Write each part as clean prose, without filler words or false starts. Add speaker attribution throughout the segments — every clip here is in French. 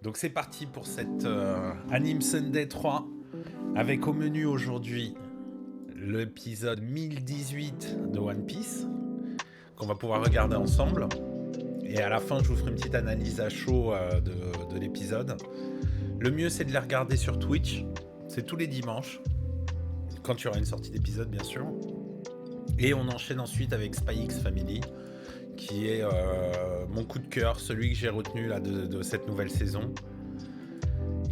Speaker 1: Donc c'est parti pour cette Anime Sunday 3 avec au menu aujourd'hui l'épisode 1018 de One Piece qu'on va pouvoir regarder ensemble. Et à la fin, je vous ferai une petite analyse à chaud de l'épisode. Le mieux, c'est de les regarder sur Twitch. C'est tous les dimanches, quand il y aura une sortie d'épisode, bien sûr. Et on enchaîne ensuite avec Spy X Family, qui est mon coup de cœur, celui que j'ai retenu là, de cette nouvelle saison.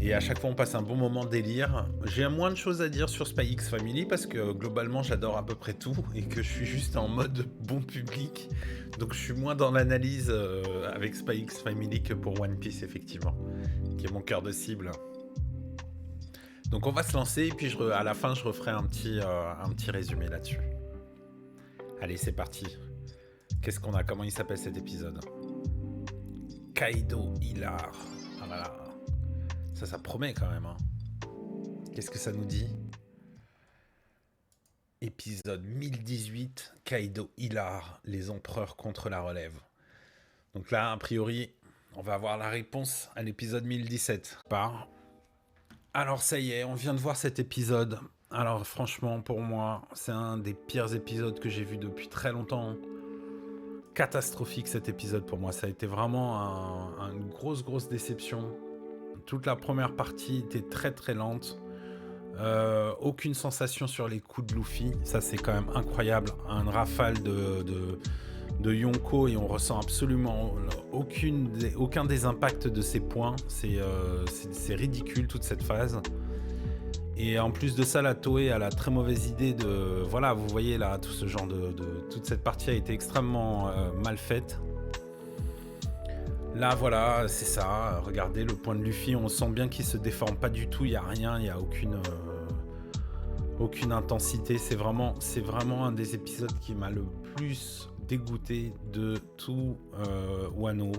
Speaker 1: Et à chaque fois, on passe un bon moment de délire. J'ai moins de choses à dire sur Spy X Family parce que globalement, j'adore à peu près tout et que je suis juste en mode bon public. Donc, je suis moins dans l'analyse avec Spy X Family que pour One Piece, effectivement, qui est mon cœur de cible. Donc, on va se lancer et puis à la fin, je referai un petit résumé là-dessus. Allez, c'est parti. Qu'est-ce qu'on a? Comment il s'appelle cet épisode? Kaido Hilar. Ah là là. Ça promet quand même. Hein. Qu'est-ce que ça nous dit? Épisode 1018, Kaido Hilar, les empereurs contre la relève. Donc là, a priori, on va avoir la réponse à l'épisode 1017. Alors ça y est, on vient de voir cet épisode. Alors franchement, pour moi, c'est un des pires épisodes que j'ai vu depuis très longtemps. Catastrophique cet épisode pour moi. Ça a été vraiment une grosse déception. Toute la première partie était très très lente. Aucune sensation sur les coups de Luffy. Ça, c'est quand même incroyable. Un rafale de Yonko et on ressent absolument aucun des impacts de ses points. C'est ridicule toute cette phase. Et en plus de ça, la Toei a la très mauvaise idée de... Voilà, vous voyez là, tout ce genre toute cette partie a été extrêmement mal faite. Là, voilà, c'est ça. Regardez le point de Luffy, on sent bien qu'il se déforme pas du tout. Il n'y a rien, il n'y a aucune intensité. C'est vraiment un des épisodes qui m'a le plus dégoûté de tout Wano.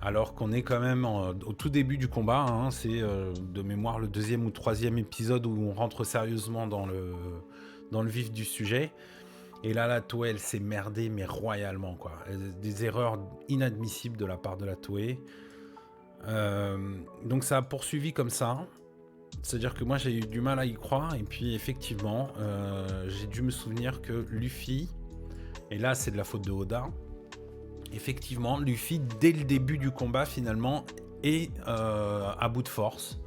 Speaker 1: Alors qu'on est quand même au tout début du combat. Hein, c'est de mémoire le deuxième ou troisième épisode où on rentre sérieusement dans le vif du sujet. Et là, la Toei, elle s'est merdée, mais royalement, quoi. Des erreurs inadmissibles de la part de la Toei. Donc ça a poursuivi comme ça. C'est-à-dire que moi, j'ai eu du mal à y croire. Et puis, effectivement, j'ai dû me souvenir que Luffy, et là, c'est de la faute de Oda, effectivement, Luffy, dès le début du combat, finalement, est à bout de force.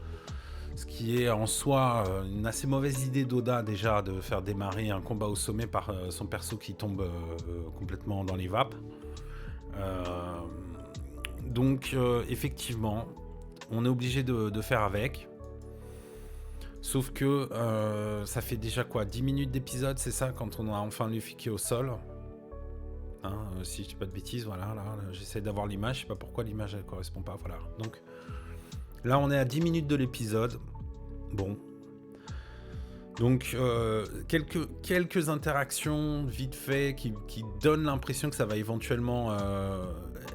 Speaker 1: Ce qui est en soi une assez mauvaise idée d'Oda déjà de faire démarrer un combat au sommet par son perso qui tombe complètement dans les vapes. Donc effectivement, on est obligé de faire avec. Sauf que ça fait déjà quoi, 10 minutes d'épisode, c'est ça, quand on a enfin Luffy qui est au sol. Hein, si je dis pas de bêtises, voilà, là, j'essaie d'avoir l'image, je sais pas pourquoi l'image elle correspond pas, voilà. Donc là, on est à 10 minutes de l'épisode. Bon. Donc, quelques interactions vite fait qui donnent l'impression que ça va éventuellement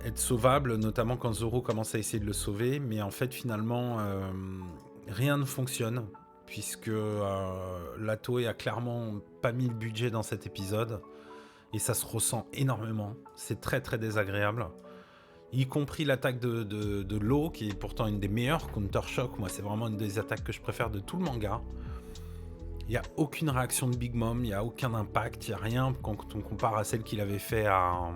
Speaker 1: être sauvable, notamment quand Zoro commence à essayer de le sauver. Mais en fait, finalement, rien ne fonctionne, puisque la Toei a clairement pas mis le budget dans cet épisode. Et ça se ressent énormément. C'est très très désagréable. Y compris l'attaque de l'eau, qui est pourtant une des meilleures, Counter Shock. Moi, c'est vraiment une des attaques que je préfère de tout le manga. Il n'y a aucune réaction de Big Mom, il n'y a aucun impact, il n'y a rien quand on compare à celle qu'il avait fait là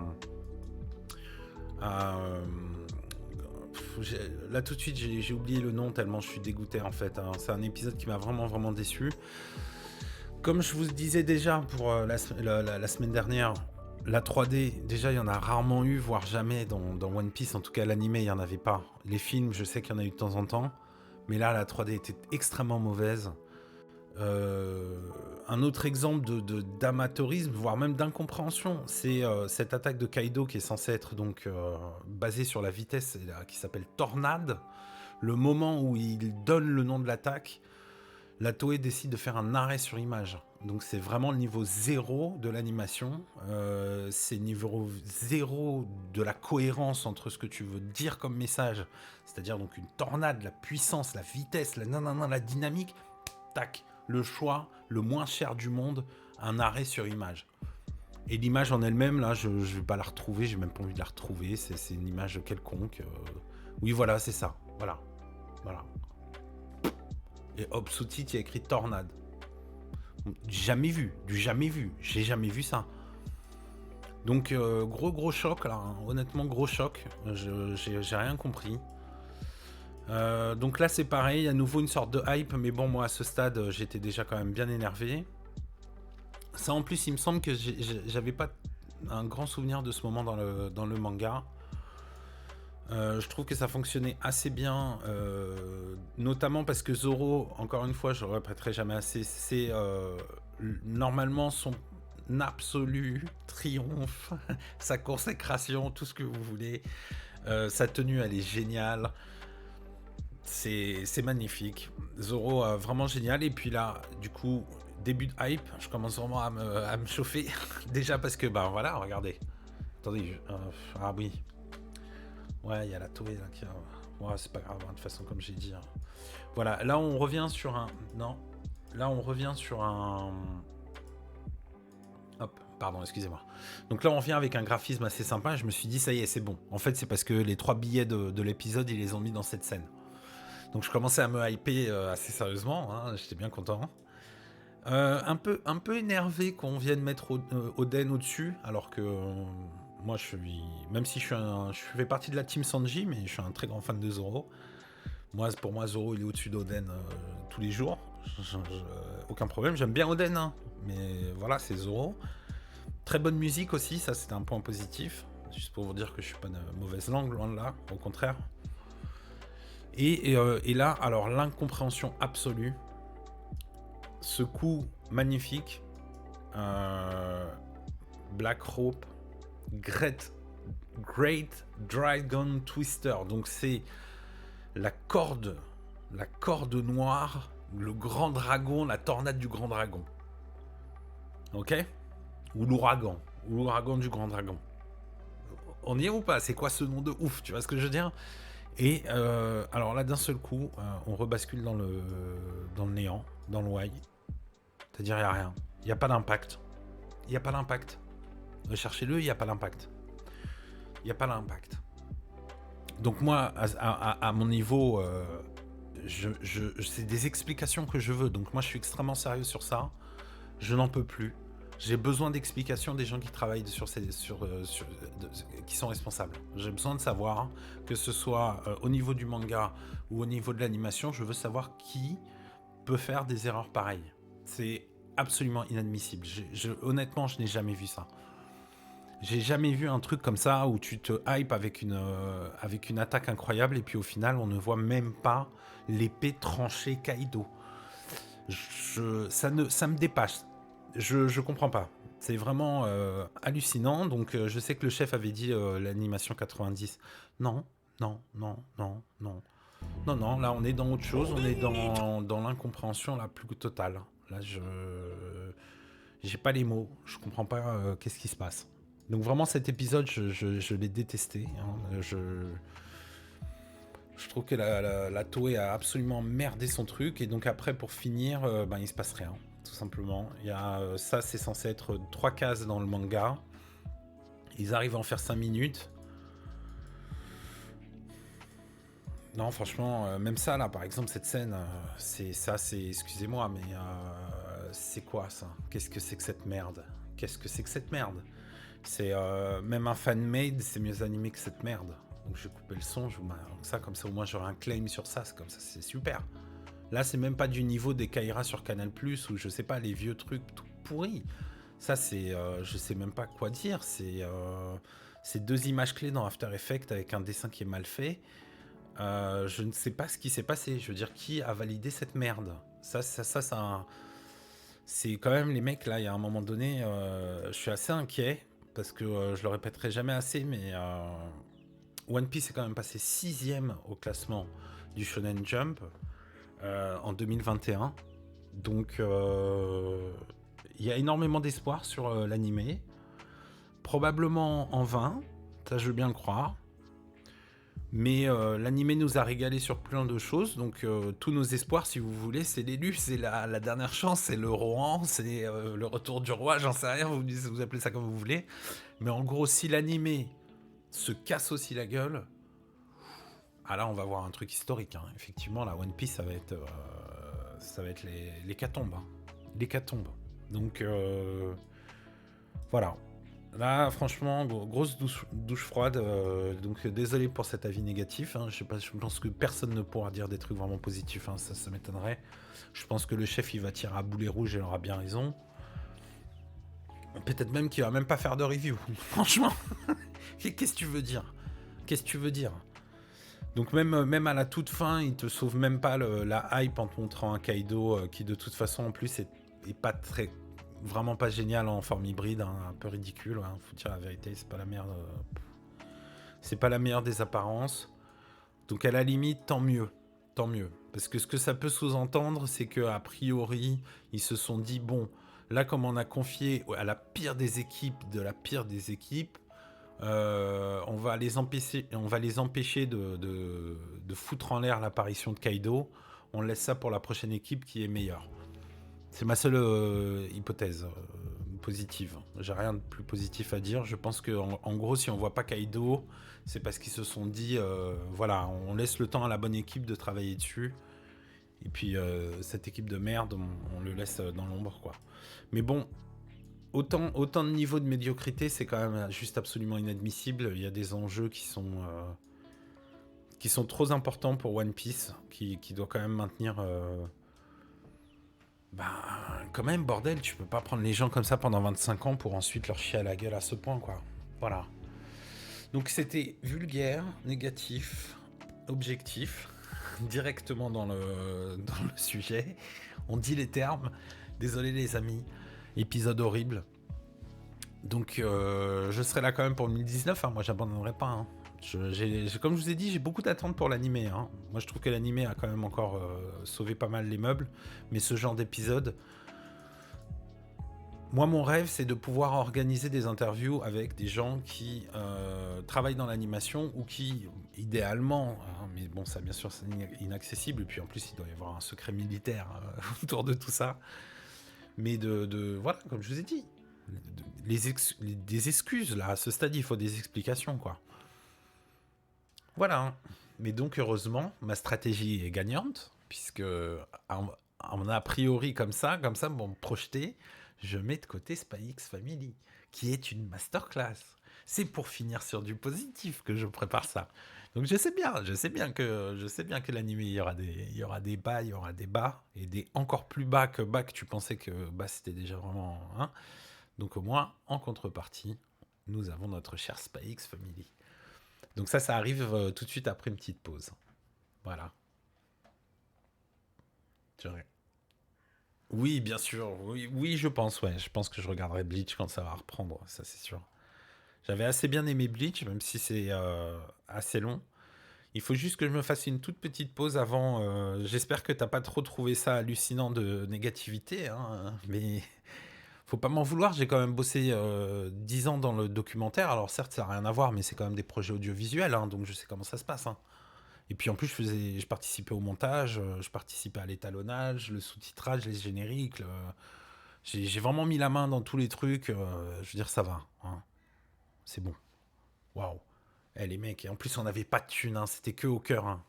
Speaker 1: tout de suite, j'ai oublié le nom tellement je suis dégoûté en fait. Hein. C'est un épisode qui m'a vraiment déçu. Comme je vous disais déjà pour la semaine dernière, la 3D, déjà il y en a rarement eu, voire jamais dans One Piece. En tout cas l'anime, il n'y en avait pas. Les films, je sais qu'il y en a eu de temps en temps. Mais là, la 3D était extrêmement mauvaise. Un autre exemple d'amateurisme, voire même d'incompréhension, c'est cette attaque de Kaido qui est censée être donc basée sur la vitesse, qui s'appelle Tornade. Le moment où il donne le nom de l'attaque, la Toei décide de faire un arrêt sur image. Donc c'est vraiment le niveau 0 de l'animation. C'est le niveau 0 de la cohérence entre ce que tu veux dire comme message. C'est-à-dire donc une tornade, la puissance, la vitesse, la dynamique. Tac, le choix le moins cher du monde, un arrêt sur image. Et l'image en elle-même, là, je vais pas la retrouver, j'ai même pas envie de la retrouver. C'est une image quelconque. Oui, voilà, c'est ça. Voilà. Voilà. Et hop, sous-titre, il y a écrit tornade. Jamais vu. Du jamais vu. J'ai jamais vu ça. Donc, gros choc, là. Hein. Honnêtement, gros choc. J'ai rien compris. Donc là, c'est pareil. Il y a à nouveau une sorte de hype. Mais bon, moi, à ce stade, j'étais déjà quand même bien énervé. Ça, en plus, il me semble que j'avais pas un grand souvenir de ce moment dans le manga. Je trouve que ça fonctionnait assez bien, notamment parce que Zoro, encore une fois, je le répéterai jamais assez, c'est normalement son absolu triomphe, sa consécration, tout ce que vous voulez. Sa tenue, elle est géniale. C'est magnifique. Zoro, vraiment génial. Et puis là, du coup, début de hype, je commence vraiment à me chauffer. Déjà parce que, bah voilà, regardez. Attendez, ah oui. Ouais, il y a la Toei là qui a... Ouais, c'est pas grave, hein, de toute façon, comme j'ai dit. Hein. Voilà, là on revient sur un... Non. Là on revient sur un... Hop, pardon, excusez-moi. Donc là on revient avec un graphisme assez sympa. Je me suis dit, ça y est, c'est bon. En fait, c'est parce que les 3 billets de l'épisode, ils les ont mis dans cette scène. Donc je commençais à me hyper assez sérieusement. Hein, j'étais bien content. Un peu énervé qu'on vienne mettre Oden au-dessus, alors que... moi, même si je fais partie de la team Sanji, mais je suis un très grand fan de Zoro. Pour moi, Zoro, il est au-dessus d'Oden tous les jours. Aucun problème. J'aime bien Oden, hein, mais voilà, c'est Zoro. Très bonne musique aussi, ça c'était un point positif. Juste pour vous dire que je suis pas de mauvaise langue, loin de là, au contraire. Et là, alors l'incompréhension absolue. Ce coup magnifique. Black Rope. Great Dragon Twister. Donc c'est la corde noire, le grand dragon, la tornade du grand dragon. Ok? Ou l'ouragan du grand dragon. On y est ou pas? C'est quoi ce nom de ouf? Tu vois ce que je veux dire? Et alors là, d'un seul coup, on rebascule dans le néant, dans le why. C'est-à-dire, il n'y a rien. Il n'y a pas d'impact. Il n'y a pas d'impact. Recherchez-le, il n'y a pas d'impact. Il n'y a pas d'impact. Donc moi, à mon niveau, c'est des explications que je veux. Donc moi, je suis extrêmement sérieux sur ça. Je n'en peux plus. J'ai besoin d'explications des gens qui travaillent qui sont responsables. J'ai besoin de savoir, que ce soit au niveau du manga ou au niveau de l'animation, je veux savoir qui peut faire des erreurs pareilles. C'est absolument inadmissible. Honnêtement, je n'ai jamais vu ça. J'ai jamais vu un truc comme ça où tu te hype avec une attaque incroyable et puis au final on ne voit même pas l'épée trancher Kaido. Ça me dépasse. Je comprends pas. C'est vraiment hallucinant. Donc je sais que le chef avait dit l'animation 90. Non, non, non, non, non. Non, non, là on est dans autre chose. On est dans l'incompréhension la plus totale. Là j'ai pas les mots. Je comprends pas qu'est-ce qui se passe. Donc vraiment cet épisode, je l'ai détesté. Hein. Je trouve que la Toei a absolument merdé son truc. Et donc après, pour finir, il se passe rien. Tout simplement. Il y a, ça, c'est censé être 3 cases dans le manga. Ils arrivent à en faire 5 minutes. Non, franchement, même ça, là, par exemple, cette scène, excusez-moi, mais c'est quoi ça? Qu'est-ce que c'est que cette merde? Qu'est-ce que c'est que cette merde? C'est même un fan-made, c'est mieux animé que cette merde. Donc je vais couper le son, je vous mets ça, comme ça au moins j'aurai un claim sur ça, c'est comme ça, c'est super. Là, c'est même pas du niveau des Kaira sur Canal+, ou je sais pas, les vieux trucs tout pourris. Ça, c'est, je sais même pas quoi dire, c'est 2 images clés dans After Effects avec un dessin qui est mal fait. Je ne sais pas ce qui s'est passé, je veux dire, qui a validé cette merde? Ça c'est quand même les mecs, là, il y a un moment donné, je suis assez inquiet, parce que je le répéterai jamais assez, mais One Piece est quand même passé 6ème au classement du Shonen Jump en 2021. Donc il y a énormément d'espoir sur l'animé. Probablement en vain, ça je veux bien le croire. Mais l'animé nous a régalé sur plein de choses, donc tous nos espoirs, si vous voulez, c'est l'élu, c'est la dernière chance, c'est le Rohan, c'est le retour du roi, j'en sais rien, vous appelez ça comme vous voulez. Mais en gros, si l'animé se casse aussi la gueule, Ah là, on va voir un truc historique. Hein. Effectivement, la One Piece, ça va être l'hécatombe. Hein. L'hécatombe. Donc, voilà. Là, franchement, grosse douche froide. Donc, désolé pour cet avis négatif. Hein. Je sais pas, je pense que personne ne pourra dire des trucs vraiment positifs. Hein. Ça m'étonnerait. Je pense que le chef, il va tirer à boulet rouge et il aura bien raison. Peut-être même qu'il va même pas faire de review. Franchement, qu'est-ce que tu veux dire? Qu'est-ce que tu veux dire? Donc même à la toute fin, il te sauve même pas la hype en te montrant un Kaido qui de toute façon en plus est pas très, vraiment pas génial en forme hybride, hein, un peu ridicule. Hein, faut dire la vérité, c'est pas la meilleure des apparences. Donc à la limite, tant mieux, parce que ce que ça peut sous-entendre, c'est que a priori, ils se sont dit bon, là comme on a confié à la pire des équipes de la pire des équipes. On va les empêcher de foutre en l'air l'apparition de Kaido. On laisse ça pour la prochaine équipe qui est meilleure. C'est ma seule hypothèse positive. J'ai rien de plus positif à dire. Je pense que en gros, si on voit pas Kaido, c'est parce qu'ils se sont dit, voilà, on laisse le temps à la bonne équipe de travailler dessus. Et puis cette équipe de merde, on le laisse dans l'ombre, quoi. Mais bon, autant de niveau de médiocrité, c'est quand même juste absolument inadmissible. Il y a des enjeux qui sont trop importants pour One Piece, qui doit quand même maintenir... quand même, bordel, tu peux pas prendre les gens comme ça pendant 25 ans pour ensuite leur chier à la gueule à ce point, quoi. Voilà. Donc c'était vulgaire, négatif, objectif, directement dans le sujet. On dit les termes. Désolé les amis. Épisode horrible. Donc je serai là quand même pour 2019, hein. Moi j'abandonnerai pas. Hein. Comme je vous ai dit, j'ai beaucoup d'attentes pour l'animé. Hein. Moi je trouve que l'animé a quand même encore sauvé pas mal les meubles. Mais ce genre d'épisode, moi mon rêve c'est de pouvoir organiser des interviews avec des gens qui travaillent dans l'animation ou qui, idéalement, hein, mais bon ça bien sûr c'est inaccessible, et puis en plus il doit y avoir un secret militaire autour de tout ça. Mais voilà, comme je vous ai dit, des excuses là, à ce stade il faut des explications, quoi. Voilà. Hein. Mais donc heureusement, ma stratégie est gagnante, puisque on a priori comme ça, bon, projeté, je mets de côté Spy X Family, qui est une masterclass. C'est pour finir sur du positif que je prépare ça. Donc je sais bien que l'animé, il y aura des bas, il y aura des bas, et des encore plus bas que tu pensais que bas c'était déjà vraiment. Hein. Donc au moins, en contrepartie, nous avons notre cher Spy X Family. Donc ça arrive tout de suite après une petite pause. Voilà. Oui, bien sûr. Oui, je pense, ouais. Je pense que je regarderai Bleach quand ça va reprendre, ça c'est sûr. J'avais assez bien aimé Bleach, même si c'est assez long. Il faut juste que je me fasse une toute petite pause avant. J'espère que t'as pas trop trouvé ça hallucinant de négativité, hein, mais faut pas m'en vouloir. J'ai quand même bossé 10 ans dans le documentaire. Alors certes, ça n'a rien à voir, mais c'est quand même des projets audiovisuels, hein, donc je sais comment ça se passe. Hein. Et puis en plus, je participais au montage, je participais à l'étalonnage, le sous-titrage, les génériques. J'ai vraiment mis la main dans tous les trucs. Je veux dire, ça va. Hein. C'est bon. Waouh. Eh les mecs, et en plus on n'avait pas de thunes, hein, c'était que au cœur. Hein.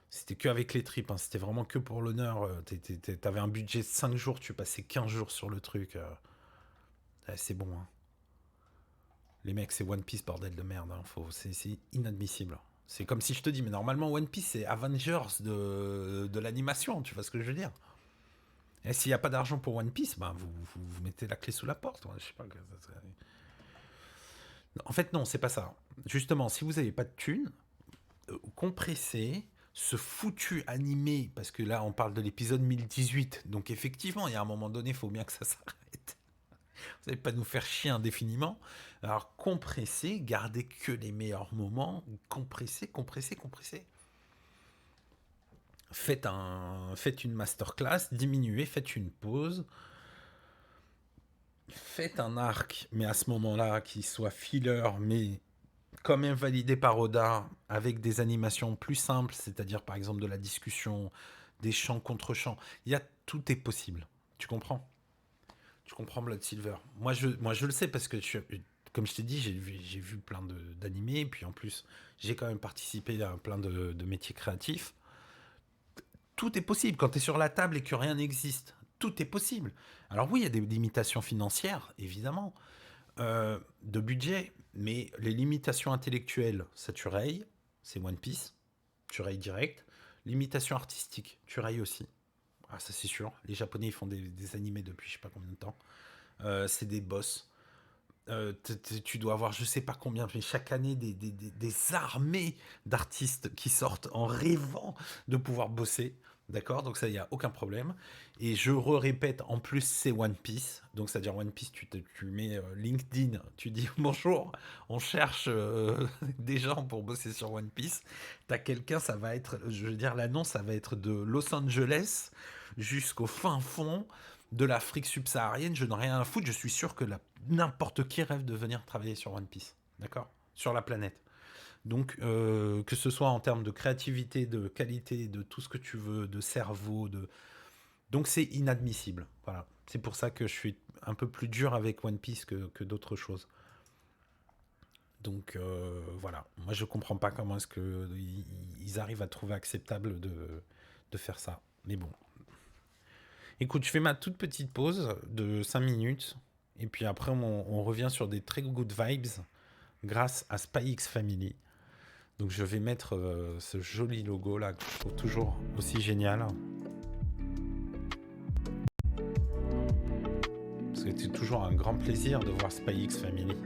Speaker 1: C'était que avec les tripes, hein, c'était vraiment que pour l'honneur. T'avais un budget de 5 jours, tu passais 15 jours sur le truc. C'est bon. Hein. Les mecs, c'est One Piece, bordel de merde. Hein, c'est inadmissible. C'est comme si je te dis, mais normalement One Piece c'est Avengers de l'animation, tu vois ce que je veux dire. Et s'il n'y a pas d'argent pour One Piece, ben vous mettez la clé sous la porte. Ouais, je sais pas. En fait, non, c'est pas ça. Justement, si vous n'avez pas de thunes, compressez ce foutu animé, parce que là, on parle de l'épisode 1018. Donc, effectivement, il y a un moment donné, il faut bien que ça s'arrête. Vous n'allez pas nous faire chier indéfiniment. Alors, compressez, gardez que les meilleurs moments. Compressez. Faites une masterclass, diminuez, faites une pause. Faites un arc, mais à ce moment-là, qui soit filler, mais quand même validé par Oda, avec des animations plus simples, c'est-à-dire par exemple de la discussion, des chants contre chants. Tout est possible. Tu comprends? Tu comprends Blood Silver? Moi je le sais parce que comme je t'ai dit, j'ai vu plein d'animés, puis en plus j'ai quand même participé à plein de métiers créatifs. Tout est possible quand tu es sur la table et que rien n'existe. Tout est possible. Alors oui, il y a des limitations financières, évidemment, de budget, mais les limitations intellectuelles, ça tu rayes, c'est One Piece, tu rayes direct. Limitation artistique, tu rayes aussi. Ah, ça c'est sûr. Les Japonais ils font des animés depuis je sais pas combien de temps. C'est des boss. Tu dois avoir je sais pas combien, mais chaque année des armées d'artistes qui sortent en rêvant de pouvoir bosser. D'accord. Donc ça, il n'y a aucun problème. Et je répète, en plus, c'est One Piece. Donc, c'est-à-dire One Piece, tu mets LinkedIn, tu dis bonjour, on cherche des gens pour bosser sur One Piece. T'as quelqu'un, ça va être, je veux dire, l'annonce, ça va être de Los Angeles jusqu'au fin fond de l'Afrique subsaharienne. Je n'ai rien à foutre. Je suis sûr que n'importe qui rêve de venir travailler sur One Piece. D'accord. Sur la planète. Donc, que ce soit en termes de créativité, de qualité, de tout ce que tu veux, de cerveau, donc c'est inadmissible. Voilà. C'est pour ça que je suis un peu plus dur avec One Piece que d'autres choses. Donc voilà. Moi, je comprends pas comment est-ce qu'ils arrivent à trouver acceptable de faire ça. Mais bon. Écoute, je fais ma toute petite pause de 5 minutes. Et puis après, on revient sur des très good vibes grâce à Spy X Family. Donc je vais mettre ce joli logo là que je trouve toujours aussi génial. Parce que c'est toujours un grand plaisir de voir Spy X Family.